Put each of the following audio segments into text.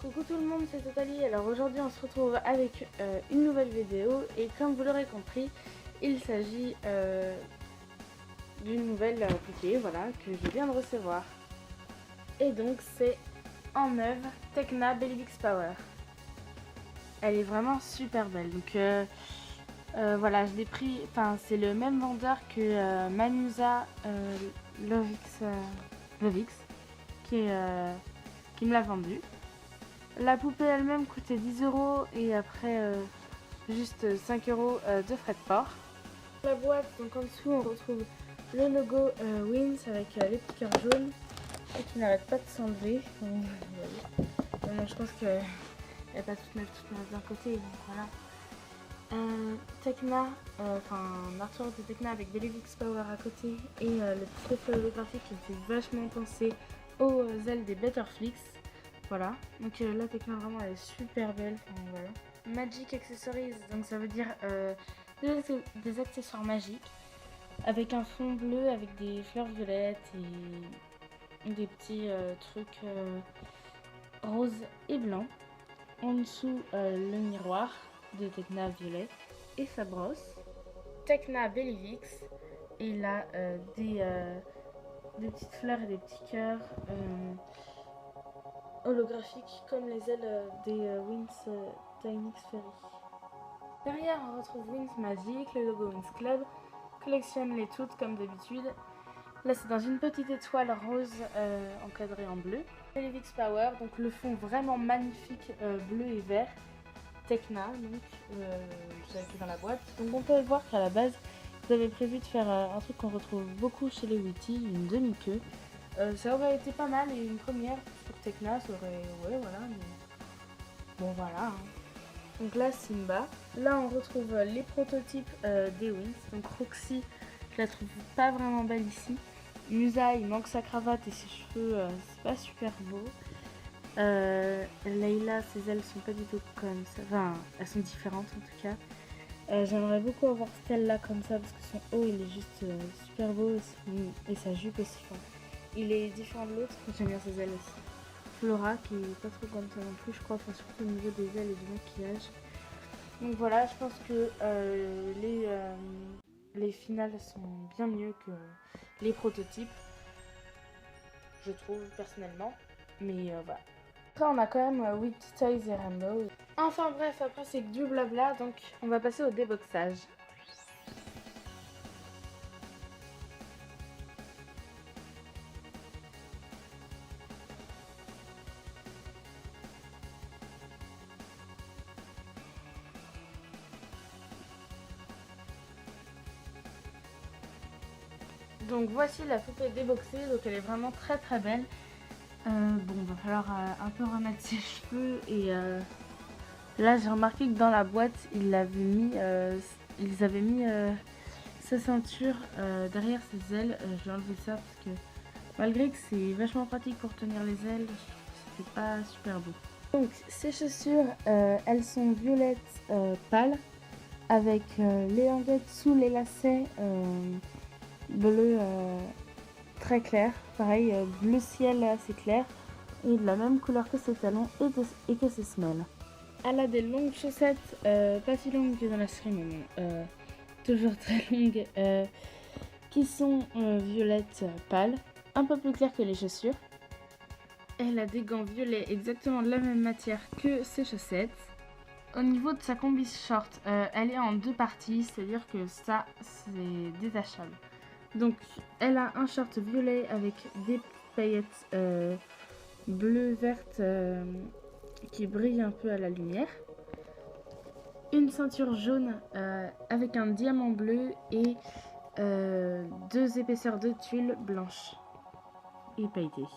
Coucou tout le monde, c'est Totalie. Alors aujourd'hui on se retrouve avec une nouvelle vidéo et comme vous l'aurez compris, il s'agit d'une nouvelle poupée voilà, que je viens de recevoir. Et donc c'est en œuvre Tecna Bellivix Power. Elle est vraiment super belle. Donc voilà, je l'ai pris, enfin c'est le même vendeur que Manusa Lovix qui me l'a vendu. La poupée elle-même coûtait 10 € et après juste 5 € de frais de port. La boîte, donc en dessous on retrouve le logo Wins avec les petits cœurs jaunes et qui n'arrête pas de s'enlever. Bon, je pense qu'elle n'est pas toute neuve d'un côté, donc voilà. Tecna, enfin un artwork de Tecna avec Bellivix Power à côté et le petit effet holographique qui me fait vachement penser aux ailes des Betterflix. Voilà, donc la Tecna vraiment elle est super belle, enfin, voilà. Magic Accessories, donc ça veut dire des accessoires magiques avec un fond bleu avec des fleurs violettes et des petits trucs roses et blancs. En dessous le miroir de Tecna violet et sa brosse. Tecna Bellivix et là des petites fleurs et des petits cœurs holographiques comme les ailes des Wins Tynix Ferry. Derrière on retrouve Wins Magic, le logo Wins Club, collectionne-les toutes comme d'habitude. Là c'est dans une petite étoile rose encadrée en bleu. Bellivix Power, donc le fond vraiment magnifique bleu et vert. Tecna, donc j'avais pris dans la boîte. Donc on peut voir qu'à la base vous avez prévu de faire un truc qu'on retrouve beaucoup chez les Witty, une demi-queue. Ça aurait été pas mal et une première sur Tecna, ça aurait... ouais voilà, mais... bon voilà. Hein. Donc là Simba, là on retrouve les prototypes des Wins. Donc Roxy, je la trouve pas vraiment belle ici. Musa, il manque sa cravate et ses cheveux, c'est pas super beau. Layla, ses ailes sont pas du tout comme ça, enfin elles sont différentes en tout cas. J'aimerais beaucoup avoir Stella comme ça parce que son haut il est juste super beau et sa jupe aussi. Enfin, il est différent de l'autre, j'aime bien ses ailes aussi. Flora qui est pas trop comme ça non plus je crois, enfin surtout au niveau des ailes et du maquillage. Donc voilà, je pense que les finales sont bien mieux que les prototypes, je trouve personnellement, mais voilà. Après on a quand même Witty Toys et Rainbow. Enfin bref, après c'est que du blabla, donc on va passer au déboxage. Donc voici la poupée déboxée, donc elle est vraiment très très belle. Bon, va falloir un peu remettre ses cheveux et là j'ai remarqué que dans la boîte ils avaient mis sa ceinture derrière ses ailes. Je vais enlever ça parce que malgré que c'est vachement pratique pour tenir les ailes, je trouve que c'est pas super beau. Donc ces chaussures, elles sont violettes pâles avec les languettes sous les lacets bleu très clair, pareil bleu ciel assez clair et de la même couleur que ses talons et que ses semelles. Elle a des longues chaussettes, pas si longues que dans la série mais bon, toujours très longues, qui sont violettes pâles, un peu plus claires que les chaussures. Elle a des gants violets exactement de la même matière que ses chaussettes. Au niveau de sa combi short, elle est en deux parties, c'est-à-dire que ça c'est détachable. Donc elle a un short violet avec des paillettes bleues, vertes qui brillent un peu à la lumière. Une ceinture jaune avec un diamant bleu et deux épaisseurs de tulle blanche et pailletée.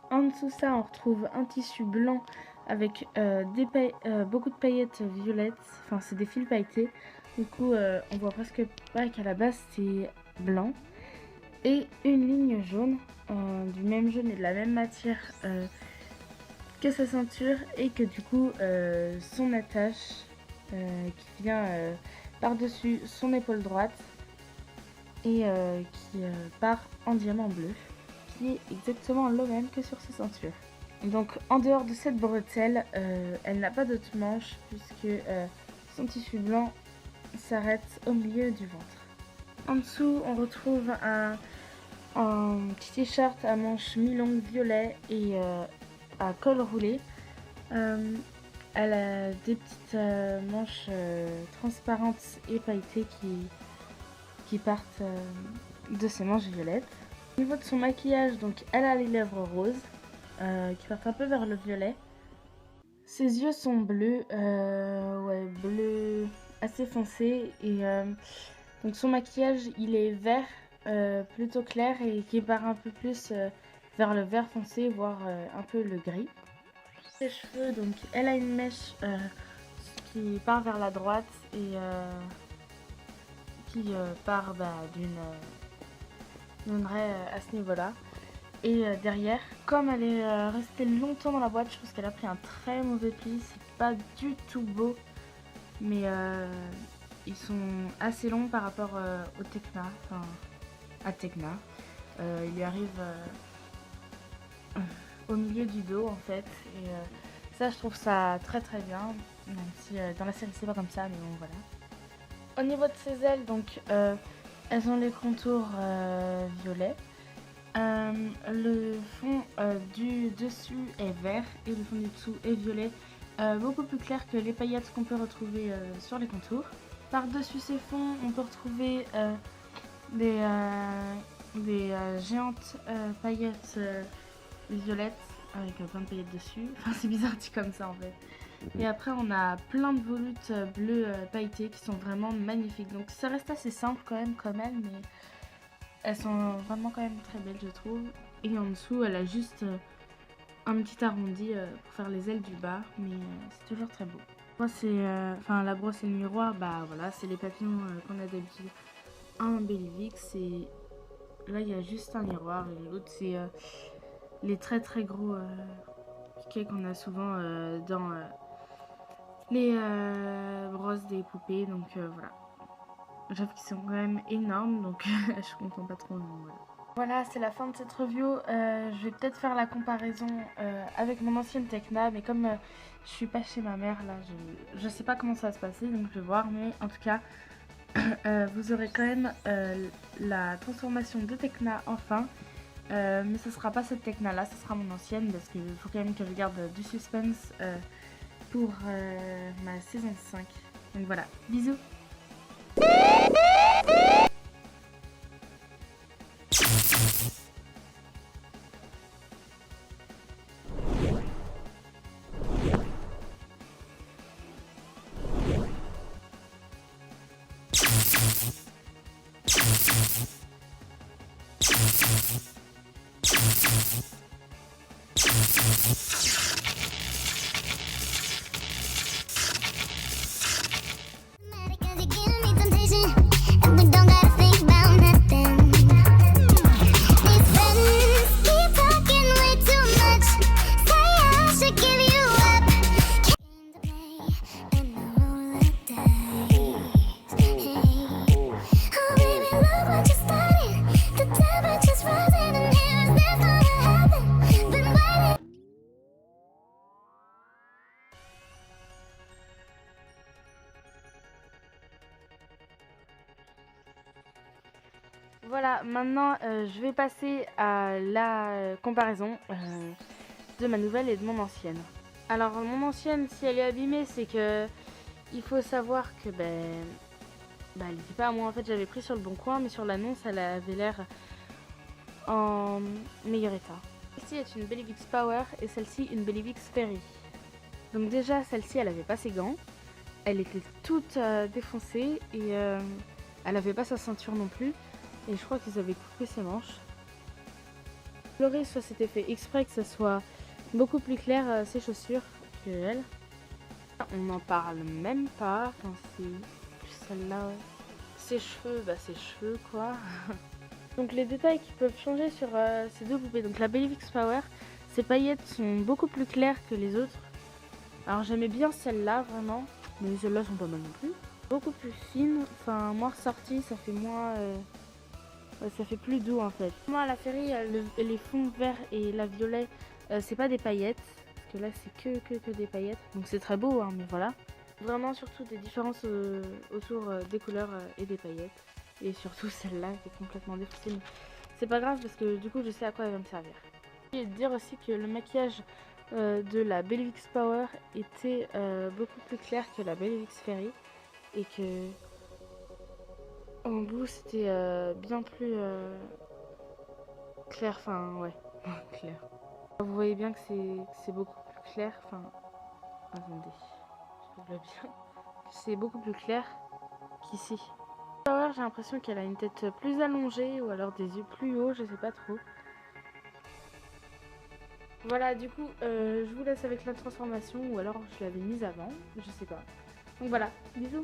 En dessous ça, on retrouve un tissu blanc avec beaucoup de paillettes violettes. Enfin, c'est des fils pailletés. Du coup, on voit presque pas qu'à la base c'est blanc. Et une ligne jaune, du même jaune et de la même matière que sa ceinture. Et que du coup, son attache qui vient par-dessus son épaule droite et qui part en diamant bleu, qui est exactement le même que sur sa ceinture. Donc en dehors de cette bretelle, elle n'a pas d'autre manche puisque son tissu blanc s'arrête au milieu du ventre. En dessous, on retrouve un petit t-shirt à manches mi-longues violet et à col roulé. Elle a des petites manches transparentes et pailletées qui partent de ses manches violettes. Au niveau de son maquillage, donc, elle a les lèvres roses qui partent un peu vers le violet. Ses yeux sont bleus, bleu assez foncé et donc son maquillage il est vert plutôt clair et qui part un peu plus vers le vert foncé voire un peu le gris. Ses cheveux, donc elle a une mèche qui part vers la droite et qui part d'une raie à ce niveau-là. Et derrière, comme elle est restée longtemps dans la boîte, je pense qu'elle a pris un très mauvais pli. C'est pas du tout beau, mais ils sont assez longs par rapport au Tecna, enfin à Tecna. Il lui arrive au milieu du dos en fait, et ça je trouve ça très très bien, même si dans la série c'est pas comme ça, mais bon voilà. Au niveau de ses ailes, donc elles ont les contours violets. Le fond du dessus est vert et le fond du dessous est violet, beaucoup plus clair que les paillettes qu'on peut retrouver sur les contours. Par-dessus ces fonds, on peut retrouver des géantes paillettes violettes avec plein de paillettes dessus. Enfin, c'est bizarre dit comme ça en fait. Et après, on a plein de volutes bleues pailletées qui sont vraiment magnifiques. Donc ça reste assez simple quand même comme elles, mais elles sont vraiment quand même très belles je trouve. Et en dessous, elle a juste un petit arrondi pour faire les ailes du bas, mais c'est toujours très beau. Moi, c'est, la brosse et le miroir, bah voilà, c'est les papillons qu'on a d'habitude en Bellyvix. Et là, il y a juste un miroir et l'autre, c'est les très très gros piquets qu'on a souvent dans les brosses des poupées. Donc voilà. J'avoue qu'ils sont quand même énormes, donc je comprends pas trop. Voilà. Voilà, c'est la fin de cette review. Je vais peut-être faire la comparaison avec mon ancienne Tecna, mais comme je suis pas chez ma mère, là, je sais pas comment ça va se passer, donc je vais voir. Mais en tout cas, vous aurez quand même la transformation de Tecna enfin. Mais ce sera pas cette Tecna là, ce sera mon ancienne, parce qu'il faut quand même que je garde du suspense pour ma saison 5. Donc voilà, bisous. Voilà, maintenant je vais passer à la comparaison de ma nouvelle et de mon ancienne. Alors mon ancienne, si elle est abîmée, c'est que il faut savoir que elle n'était pas à moi. En fait, j'avais pris sur le bon coin, mais sur l'annonce, elle avait l'air en meilleur état. Celle-ci est une Bellyvix Power et celle-ci une Bellyvix Fairy. Donc déjà, celle-ci, elle avait pas ses gants. Elle était toute défoncée et elle avait pas sa ceinture non plus. Et je crois qu'ils avaient coupé ses manches. Floris, soit c'était fait exprès que ça soit beaucoup plus clair ses chaussures que elle. On n'en parle même pas. Enfin, c'est celle-là. Ouais. Ses cheveux, ses cheveux quoi. Donc les détails qui peuvent changer sur ces deux poupées. Donc la Bellyvix Power, ses paillettes sont beaucoup plus claires que les autres. Alors j'aimais bien celle-là vraiment, mais celles-là sont pas mal non plus. Beaucoup plus fines, enfin moins ressorties, ça fait moins... ça fait plus doux en fait. Moi la Fairy, les fonds verts et la violet C'est pas des paillettes, parce que là c'est que des paillettes, donc c'est très beau, hein, mais voilà. Vraiment surtout des différences autour des couleurs et des paillettes. Et surtout celle-là qui est complètement défoncée, mais c'est pas grave parce que du coup je sais à quoi elle va me servir. Et dire aussi que le maquillage de la Belvix Power était beaucoup plus clair que la Belvix Fairy et que en bout c'était bien plus clair, enfin ouais, clair. Vous voyez bien que c'est beaucoup plus clair, enfin attendez, je le vois bien, c'est beaucoup plus clair qu'ici. Power, j'ai l'impression qu'elle a une tête plus allongée ou alors des yeux plus hauts, je sais pas trop. Voilà, du coup, je vous laisse avec la transformation ou alors je l'avais mise avant, je sais pas. Donc voilà, bisous.